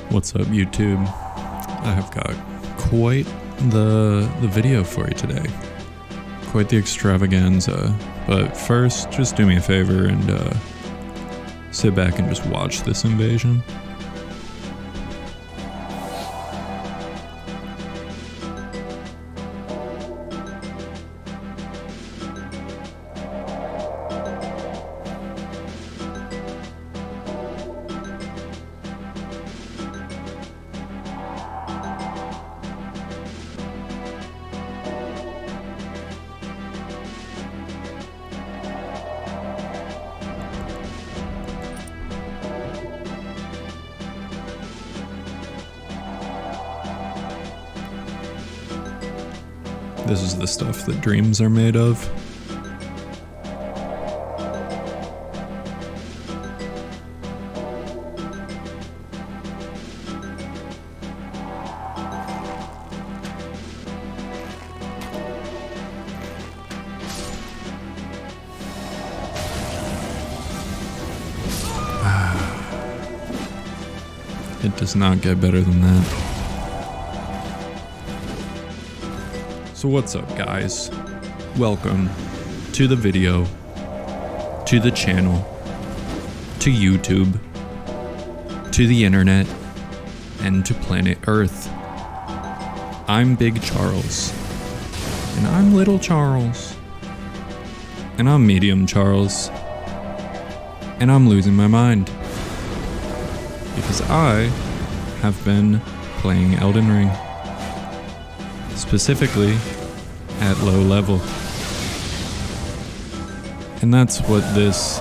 What's up, YouTube? I have got quite the video for you today. Quite the extravaganza. But first, just do me a favor and sit back and just watch this invasion. This is the stuff that dreams are made of. It does not get better than that. So what's up, guys? Welcome to the video, to the channel, to YouTube, to the internet, and to planet Earth. I'm Big Charles, and I'm Little Charles, and I'm Medium Charles, and I'm losing my mind, because I have been playing Elden Ring. Specifically at low level. And that's what this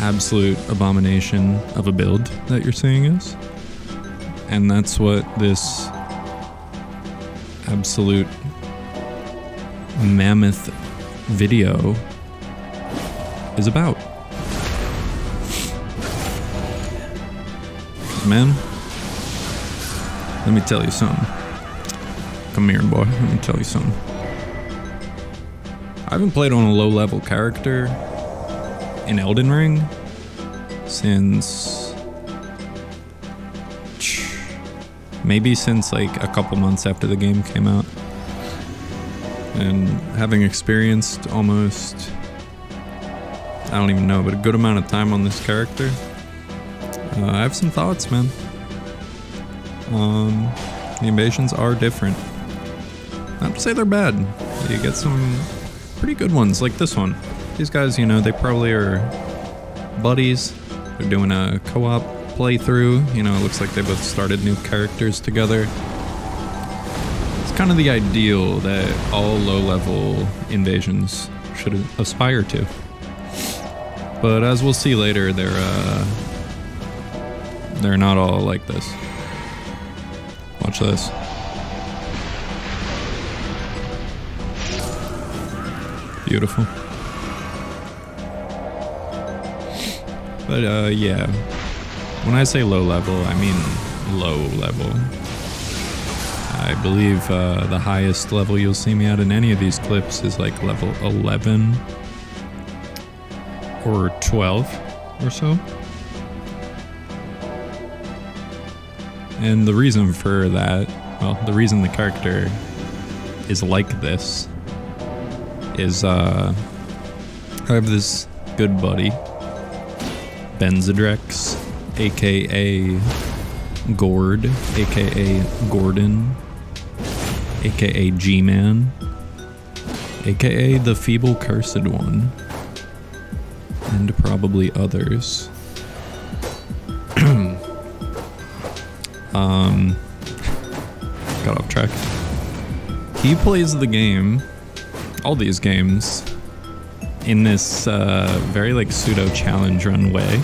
absolute abomination of a build that you're seeing is. And that's what this absolute mammoth video is about. Man, let me tell you something. Come here, boy. Let me tell you something. I haven't played on a low-level character in Elden Ring since like a couple months after the game came out. And having experienced almost, I don't even know, but a good amount of time on this character, I have some thoughts, man. The invasions are different. Not to say they're bad. You get some pretty good ones, like this one. These guys, you know, they probably are buddies. They're doing a co-op playthrough. You know, it looks like they both started new characters together. It's kind of the ideal that all low-level invasions should aspire to. But as we'll see later, they're not all like this. Watch this. Beautiful. But yeah, when I say low level, I mean low level. I believe the highest level you'll see me at in any of these clips is like level 11 or 12 or so. And the reason for that, well, the reason the character is like this is I have this good buddy, Benzedrex, aka Gord, aka Gordon, aka G-Man, aka the Feeble Cursed One, and probably others. Got off track. He plays the game, all these games, in this very like pseudo challenge run way,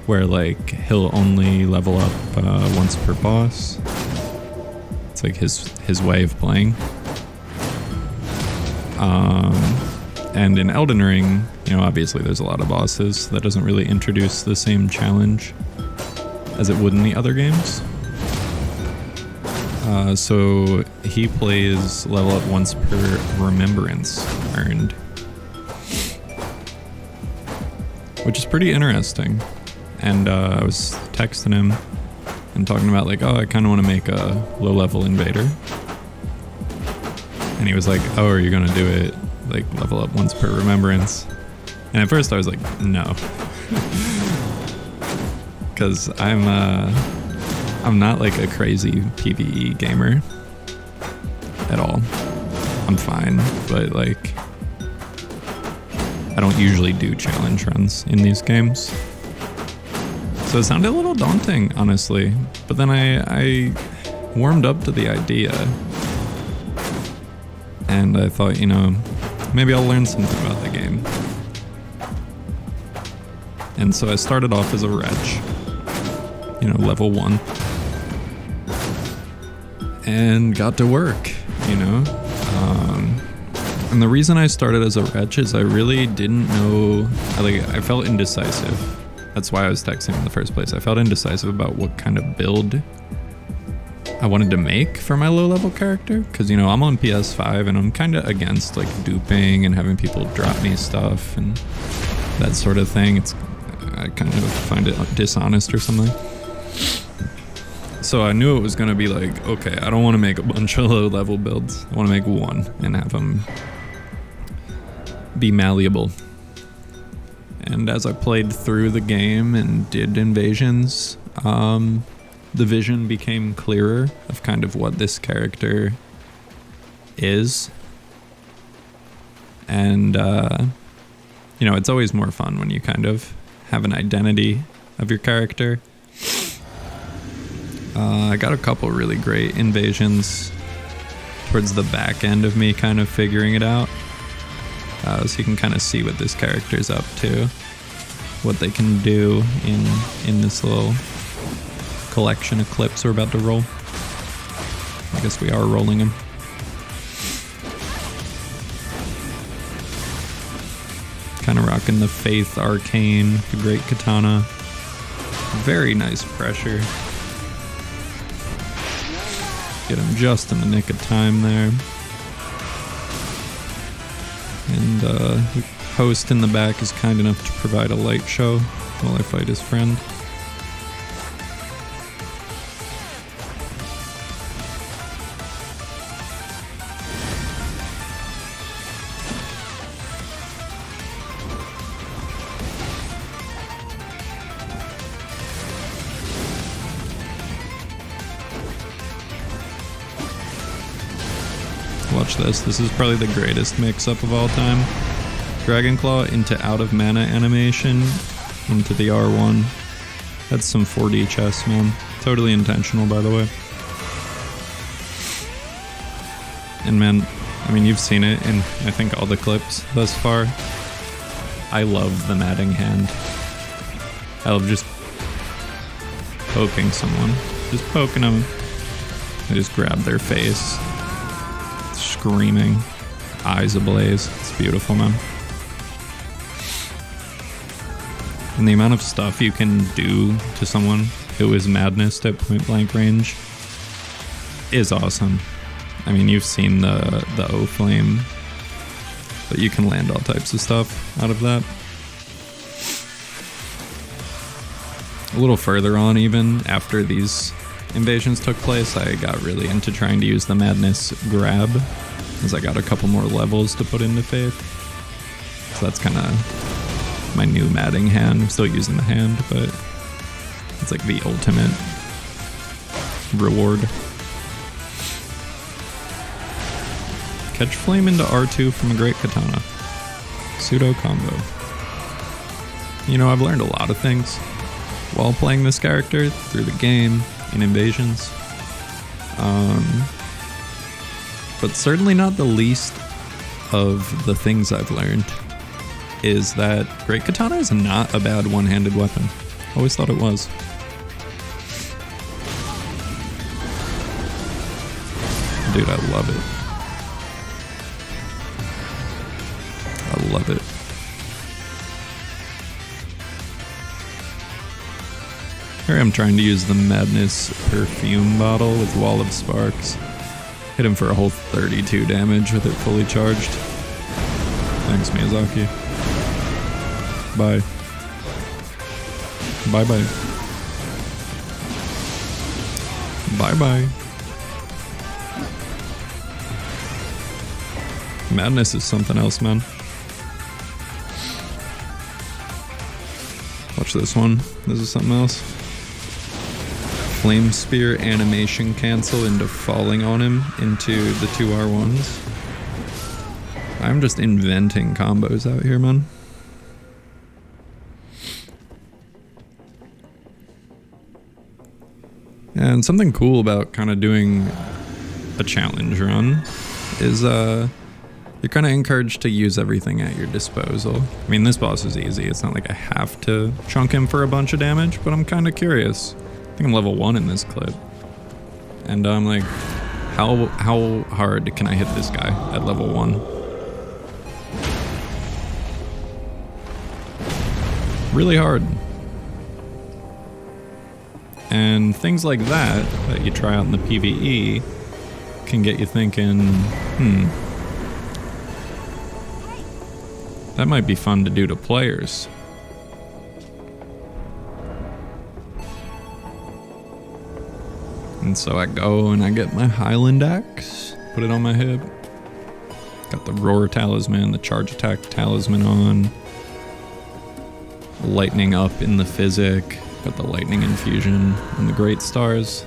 where like he'll only level up once per boss. It's like his way of playing. And in Elden Ring, you know, obviously there's a lot of bosses. That doesn't really introduce the same challenge as it would in the other games. So he plays level up once per remembrance earned, which is pretty interesting. And I was texting him and talking about like, oh, I kind of want to make a low-level invader. And he was like, oh, are you going to do it like level up once per remembrance? And at first I was like, no. Because I'm not like a crazy PvE gamer at all. I'm fine, but like I don't usually do challenge runs in these games. So it sounded a little daunting, honestly. But then I warmed up to the idea. And I thought, you know, maybe I'll learn something about the game. And so I started off as a wretch. You know, level 1. And got to work, you know? And the reason I started as a wretch is I really didn't know, I felt indecisive. That's why I was texting in the first place. I felt indecisive about what kind of build I wanted to make for my low-level character. Because, you know, I'm on PS5 and I'm kind of against, like, duping and having people drop me stuff and that sort of thing. I kind of find it dishonest or something. So I knew it was going to be like, okay, I don't want to make a bunch of low-level builds. I want to make one and have them be malleable. And as I played through the game and did invasions, the vision became clearer of kind of what this character is. And, you know, it's always more fun when you kind of have an identity of your character. I got a couple really great invasions towards the back end of me kind of figuring it out. So you can kind of see what this character's up to, what they can do in this little collection of clips we're about to roll. I guess we are rolling them. Kind of rocking the Faith Arcane, the Great Katana. Very nice pressure. Get him just in the nick of time there. And the host in the back is kind enough to provide a light show while I fight his friend. Watch this. This is probably the greatest mix-up of all time. Dragon Claw into out of mana animation into the R1. That's some 4D chess, man. Totally intentional, by the way. And man, I mean, you've seen it in, I think, all the clips thus far. I love the matting hand. I love just poking someone. Just poking them. I just grab their face. Screaming, eyes ablaze. It's beautiful, man. And the amount of stuff you can do to someone who is madness at point blank range is awesome. I mean, you've seen the O flame, but you can land all types of stuff out of that. A little further on, even after these invasions took place, I got really into trying to use the madness grab, as I got a couple more levels to put into Faith. So that's kind of my new matting hand. I'm still using the hand, but it's like the ultimate reward. Catch flame into R2 from a Great Katana. Pseudo combo. You know, I've learned a lot of things while playing this character through the game in invasions. But certainly not the least of the things I've learned is that Great Katana is not a bad one-handed weapon. Always thought it was. Dude, I love it. I love it. Here I'm trying to use the Madness perfume bottle with Wall of Sparks. Hit him for a whole 32 damage with it fully charged. Thanks, Miyazaki. Bye. Bye-bye. Bye-bye. Madness is something else, man. Watch this one. This is something else. Flame Spear animation cancel into falling on him into the 2R1s. I'm just inventing combos out here, man. And something cool about kind of doing a challenge run is you're kind of encouraged to use everything at your disposal. I mean, this boss is easy. It's not like I have to chunk him for a bunch of damage, but I'm kind of curious. I think I'm level 1 in this clip. And I'm like, how hard can I hit this guy at level 1? Really hard. And things like that you try out in the PvE can get you thinking, that might be fun to do to players. And so I go and I get my Highland Axe, put it on my hip. Got the Roar Talisman, the Charge Attack Talisman on. Lightning up in the Physic. Got the Lightning Infusion and the Great Stars.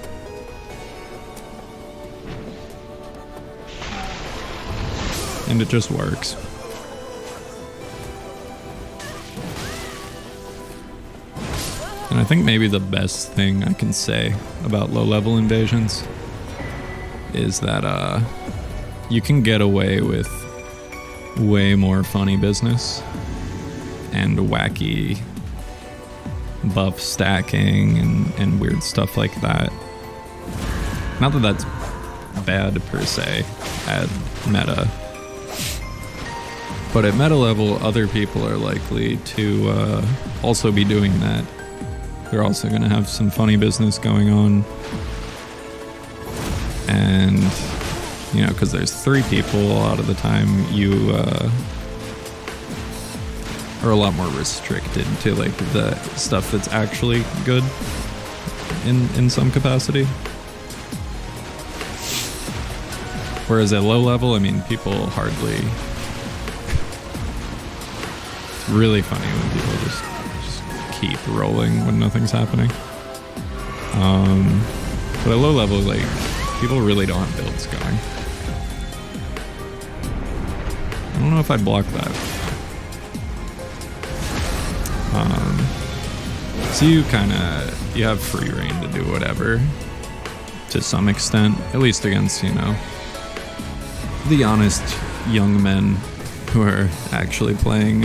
And it just works. And I think maybe the best thing I can say about low-level invasions is that you can get away with way more funny business and wacky buff stacking and weird stuff like that. Not that that's bad per se at meta, but at meta level, other people are likely to also be doing that. They're also going to have some funny business going on. And, you know, because there's 3 people, a lot of the time you are a lot more restricted to, like, the stuff that's actually good in some capacity. Whereas at low level, I mean, people hardly... It's really funny when people just keep rolling when nothing's happening. But at low level, like, people really don't have builds going. I don't know if I'd block that. So you have free reign to do whatever to some extent, at least against, you know, the honest young men who are actually playing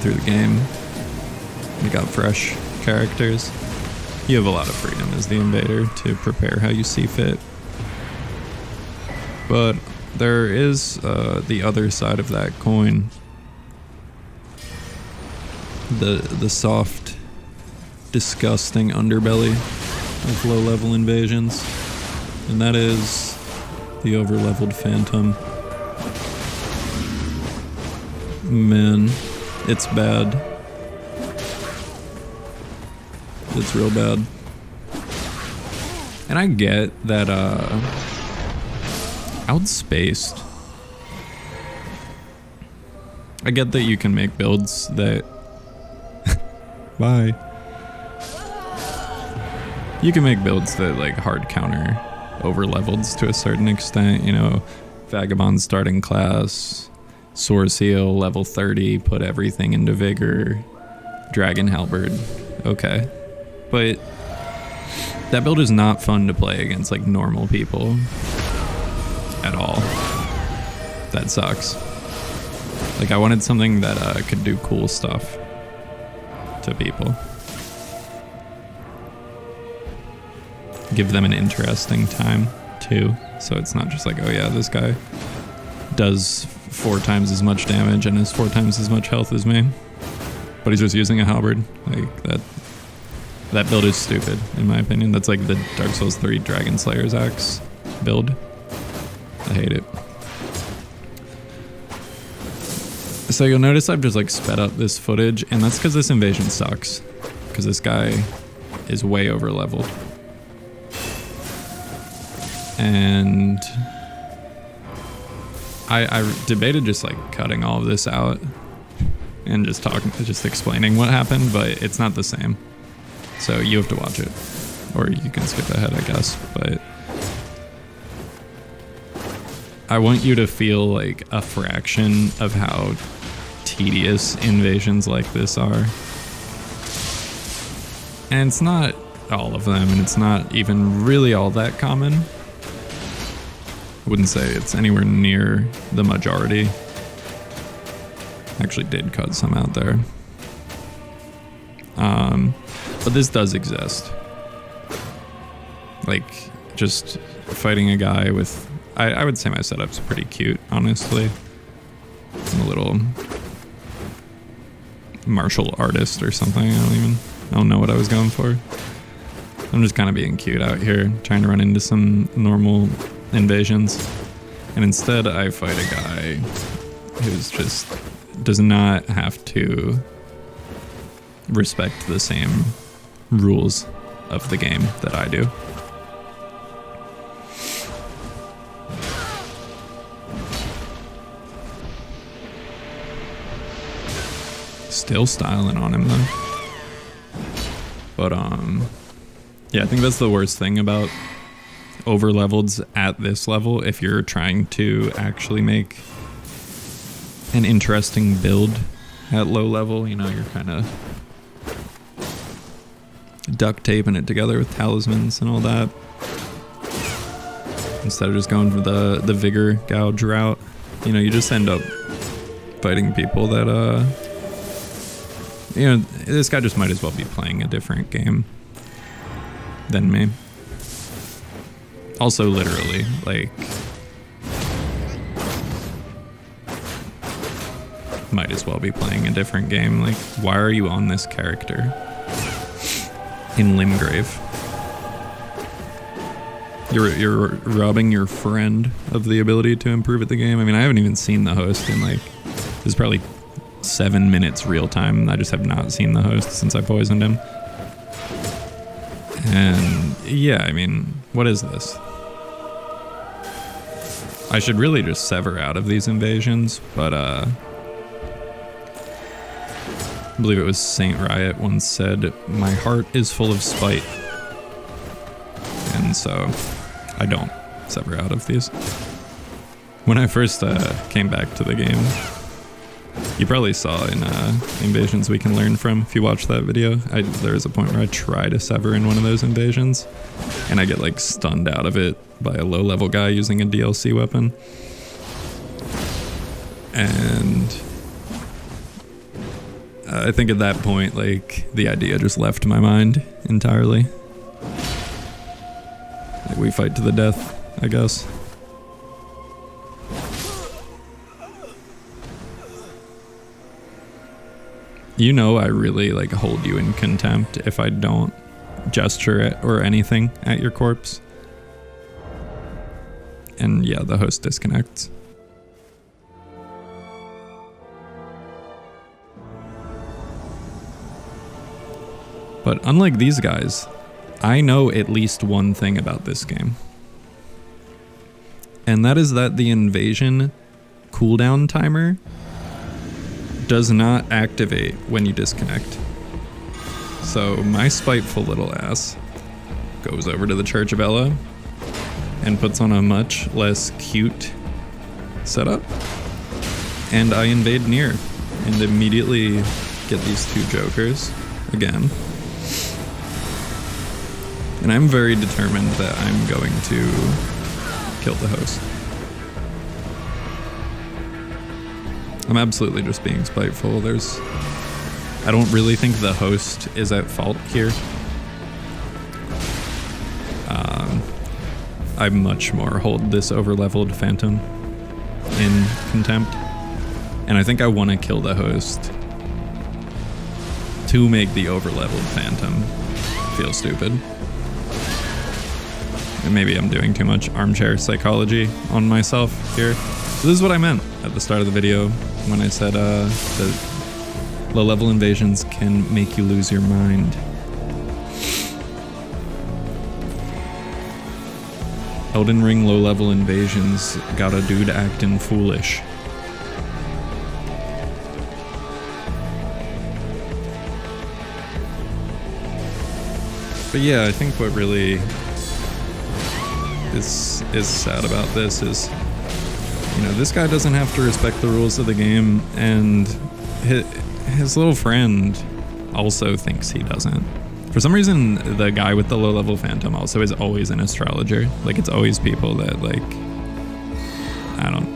through the game. You got fresh characters. You have a lot of freedom as the invader to prepare how you see fit. But there is the other side of that coin. The soft, disgusting underbelly of low-level invasions. And that is the over-leveled Phantom. Man, it's bad. It's real bad. And I get that outspaced. I get that you can make builds that bye. You can make builds that like hard counter over levels to a certain extent, you know, Vagabond starting class, Source Heal, level 30, put everything into Vigor, Dragon Halberd, okay. But that build is not fun to play against like normal people at all. That sucks. Like I wanted something that could do cool stuff to people. Give them an interesting time too. So it's not just like, oh yeah, this guy does 4 times as much damage and has 4 times as much health as me, but he's just using a halberd. Like that build is stupid in my opinion. That's like the Dark Souls 3 Dragon Slayer's Axe build. I hate it. So you'll notice I've just like sped up this footage, and that's because this invasion sucks. Because this guy is way over leveled. And I debated just like cutting all of this out and just explaining what happened, but it's not the same. So you have to watch it, or you can skip ahead, I guess. But I want you to feel like a fraction of how tedious invasions like this are. And it's not all of them, and it's not even really all that common. I wouldn't say it's anywhere near the majority. Actually did cut some out there. But this does exist. Like, just fighting a guy with... I would say my setup's pretty cute, honestly. I'm a little martial artist or something. I don't know what I was going for. I'm just kind of being cute out here, trying to run into some normal invasions. And instead I fight a guy who's just does not have to respect the same rules of the game that I do. Still styling on him though. But yeah, I think that's the worst thing about overleveleds at this level. If you're trying to actually make an interesting build at low level, you know, you're kind of duct taping it together with talismans and all that, instead of just going for the vigor gouge route. You know, you just end up fighting people that you know, this guy just might as well be playing a different game than me. Also, literally, like, might as well be playing a different game. Like, why are you on this character in Limgrave? You're robbing your friend of the ability to improve at the game. I mean, I haven't even seen the host in like, there's probably 7 minutes real time. I just have not seen the host since I poisoned him. And yeah, I mean, what is this? I should really just sever out of these invasions, but I believe it was Saint Riot once said, "My heart is full of spite." And so I don't sever out of these. When I first came back to the game, you probably saw in Invasions We Can Learn From, if you watched that video, there was a point where I try to sever in one of those invasions, and I get like stunned out of it by a low level guy using a DLC weapon. And I think at that point, like, the idea just left my mind entirely. Like, we fight to the death, I guess. You know, I really like hold you in contempt if I don't gesture at or anything at your corpse. And yeah, the host disconnects. But unlike these guys, I know at least one thing about this game. And that is that the invasion cooldown timer does not activate when you disconnect. So my spiteful little ass goes over to the Church of Ella and puts on a much less cute setup. And I invade near and immediately get these two jokers again. And I'm very determined that I'm going to kill the host. I'm absolutely just being spiteful. I don't really think the host is at fault here. I much more hold this overleveled phantom in contempt. And I think I want to kill the host to make the overleveled phantom feel stupid. And maybe I'm doing too much armchair psychology on myself here. So this is what I meant at the start of the video when I said that low-level invasions can make you lose your mind. Elden Ring low-level invasions got a dude acting foolish. But yeah, I think what really is sad about this is, you know, this guy doesn't have to respect the rules of the game, and his little friend also thinks he doesn't. For some reason, the guy with the low-level phantom also is always an astrologer. Like, it's always people that, like, I don't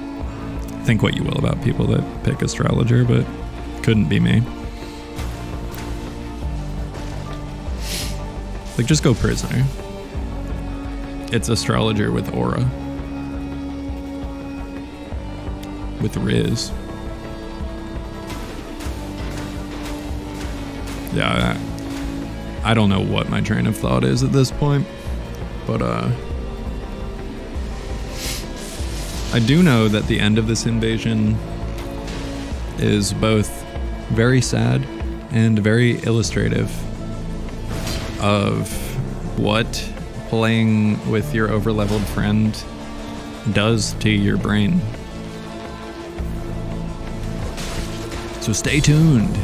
think what you will about people that pick astrologer, but couldn't be me. Like, just go prisoner. It's astrologer with aura. With Riz. Yeah, I don't know what my train of thought is at this point, but I do know that the end of this invasion is both very sad and very illustrative of what playing with your overleveled friend does to your brain. So stay tuned.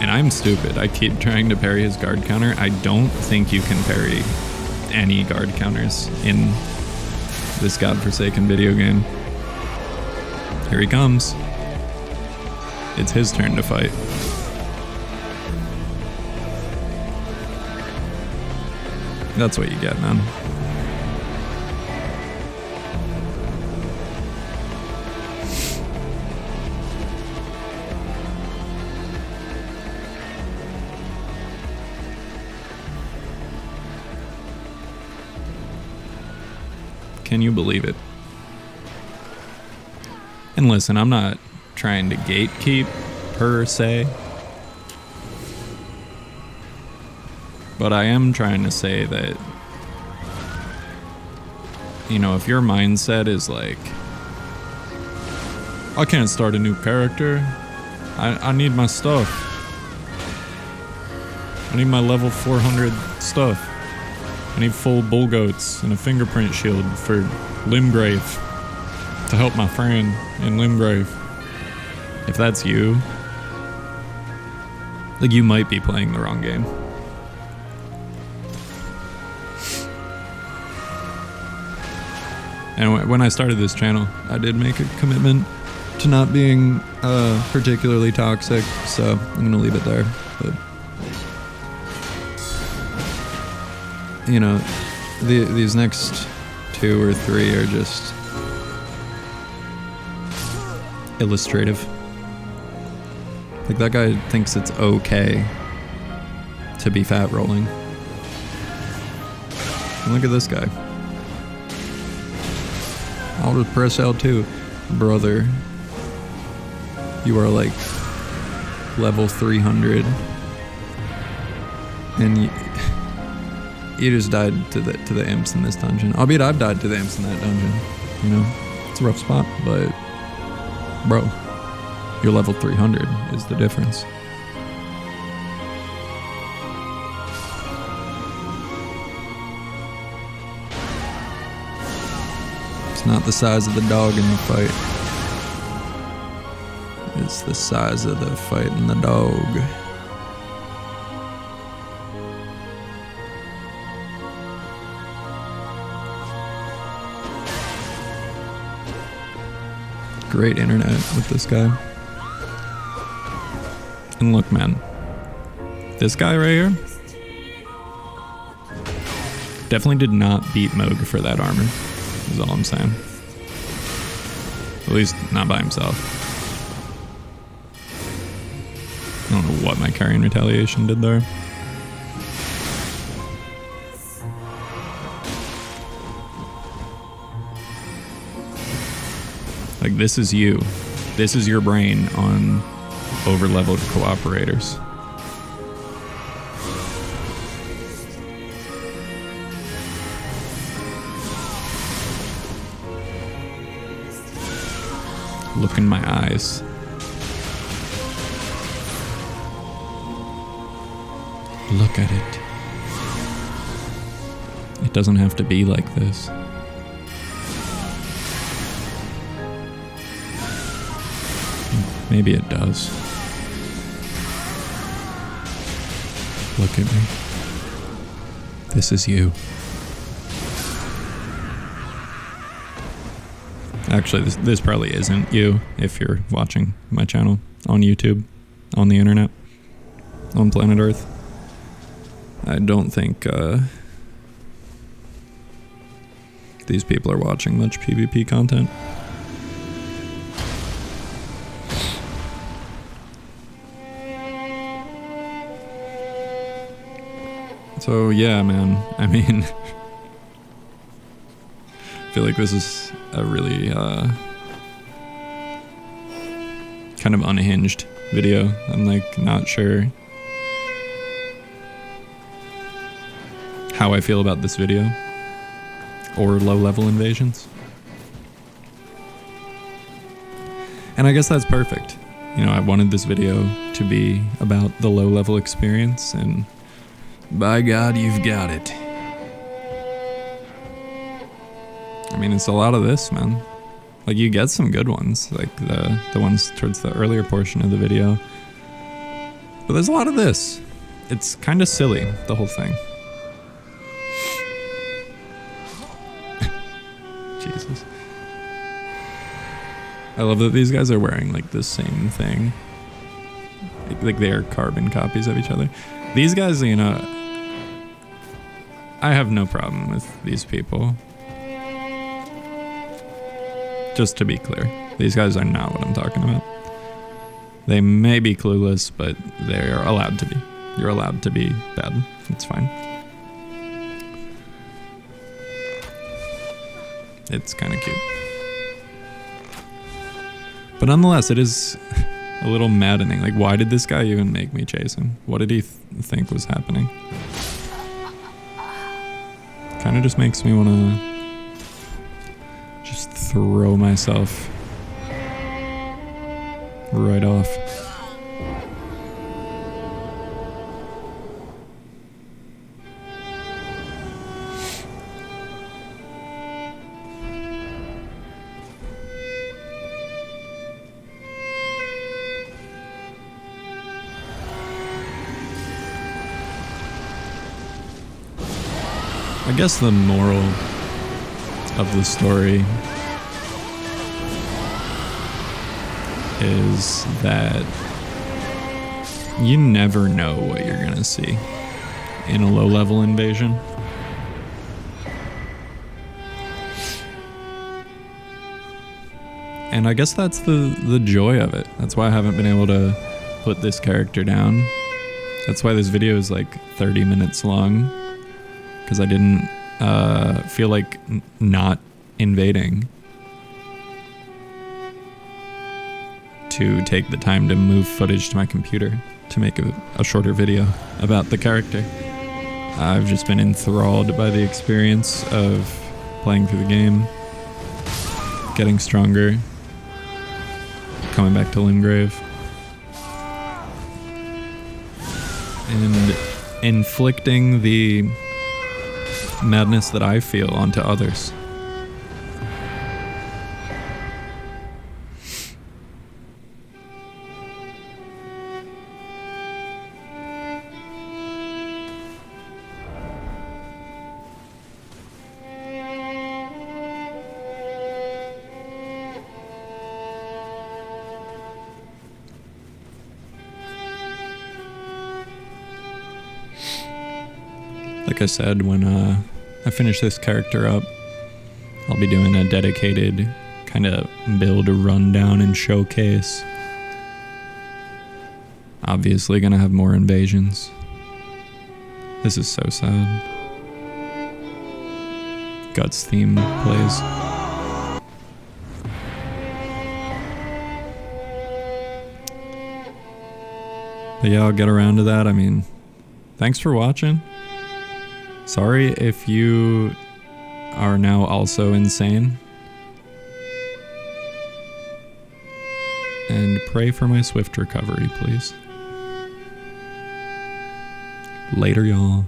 And I'm stupid. I keep trying to parry his guard counter. I don't think you can parry any guard counters in this godforsaken video game. Here he comes. It's his turn to fight. That's what you get, man. Can you believe it? And listen, I'm not trying to gatekeep per se, but I am trying to say that, you know, if your mindset is like, I can't start a new character, I need my stuff, I need my level 400 stuff, I need full bull goats and a fingerprint shield for Limgrave to help my friend in Limgrave. If that's you, like, you might be playing the wrong game. And when I started this channel, I did make a commitment to not being particularly toxic, so I'm gonna leave it there. But you know, these next 2 or 3 are just illustrative. Like, that guy thinks it's okay to be fat rolling. And look at this guy. I'll just press L2. Brother, you are like level 300. And you just died to the imps in this dungeon. Albeit I've died to the imps in that dungeon. You know, it's a rough spot, but bro, you're level 300 is the difference. It's not the size of the dog in the fight. It's the size of the fight in the dog. Great internet with this guy. And look, man, this guy right here definitely did not beat Moog for that armor, is all I'm saying. At least not by himself. I don't know what my carrying retaliation did there. Like, this is you. This is your brain on over-leveled cooperators. Look in my eyes. Look at it. It doesn't have to be like this. Maybe it does. Look at me. This is you. Actually, this probably isn't you if you're watching my channel on YouTube, on the internet, on planet Earth. I don't think these people are watching much PvP content. So yeah, man, I mean, I feel like this is a really kind of unhinged video. I'm like not sure how I feel about this video or low-level invasions. And I guess that's perfect. You know, I wanted this video to be about the low-level experience, and by God, you've got it. I mean, it's a lot of this, man. Like, you get some good ones, like the ones towards the earlier portion of the video. But there's a lot of this. It's kind of silly, the whole thing. Jesus. I love that these guys are wearing, like, the same thing. Like they are carbon copies of each other. These guys, you know, I have no problem with these people. Just to be clear, these guys are not what I'm talking about. They may be clueless, but they're allowed to be. You're allowed to be bad. It's fine. It's kind of cute. But nonetheless, it is a little maddening. Like, why did this guy even make me chase him? What did he think was happening? Kind of just makes me want to just throw myself right off. I guess the moral of the story is that you never know what you're gonna see in a low-level invasion. And I guess that's the joy of it. That's why I haven't been able to put this character down. That's why this video is like 30 minutes long. Because I didn't feel like not invading to take the time to move footage to my computer to make a shorter video about the character. I've just been enthralled by the experience of playing through the game, getting stronger, coming back to Limgrave, and inflicting the madness that I feel onto others. Like I said, when I finish this character up, I'll be doing a dedicated kind of build rundown and showcase. Obviously gonna have more invasions. This is so sad. Guts theme plays. But yeah, I'll get around to that. I mean, thanks for watching. Sorry if you are now also insane. And pray for my swift recovery, please. Later, y'all.